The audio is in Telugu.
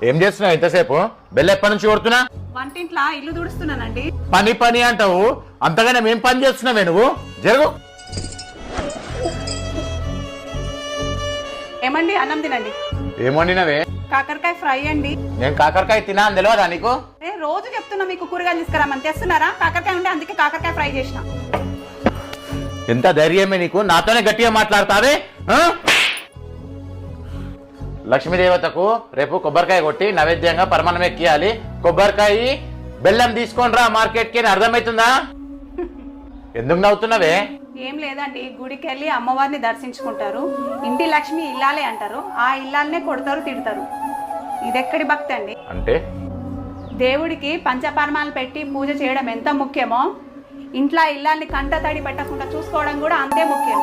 ఏం చేస్తున్నావు ఇంతసేపు? బెల్ ఎప్పటి నుంచి కొడుతున్నా? వంటింట్లో ఇల్లు తుడుస్తున్నానండి. పని పని అంటావు, అంతగానే మేం పని చేస్తున్నావే నువ్వు? జరుగు. ఏమండి అన్నం తినండి. ఏమండినవే? కాకరకాయ ఫ్రై అండి. నేను కాకరకాయ తినా అని తెలియదా నీకు? రోజు చెప్తున్నా మీకు కూరగాయలు తీసుకురామని, తెస్తున్నారా? కాకరకాయ ఉంటే అందుకే కాకరకాయ ఫ్రై చేసిన. ఎంత ధైర్యమే నీకు? నాతోనే గట్టిగా మాట్లాడతావే? లక్ష్మీదేవతకు రేపు కొబ్బరికాయ కొట్టి నైవేద్యంగా పరమాన్నం ఎక్కియాలి. కొబ్బరికాయ బెల్లం తీసుకొని రా మార్కెట్కి. అర్థమవుతుందా? ఎందుకు నవ్వుతున్నావే? ఏం లేదండి, గుడికి వెళ్ళి అమ్మవారిని దర్శించుకుంటారు. ఇంటి లక్ష్మి ఇల్లాలే అంటారు. ఆ ఇల్లాలనే కొడతారు, తిడతారు. ఇదెక్కడి భక్తి అండి? అంటే దేవుడికి పంచపరమాలు పెట్టి పూజ చేయడం ఎంత ముఖ్యమో, ఇంట్లో ఇల్లాల్ని కంట తడి పెట్టకుండా చూసుకోవడం కూడా అంతే ముఖ్యం.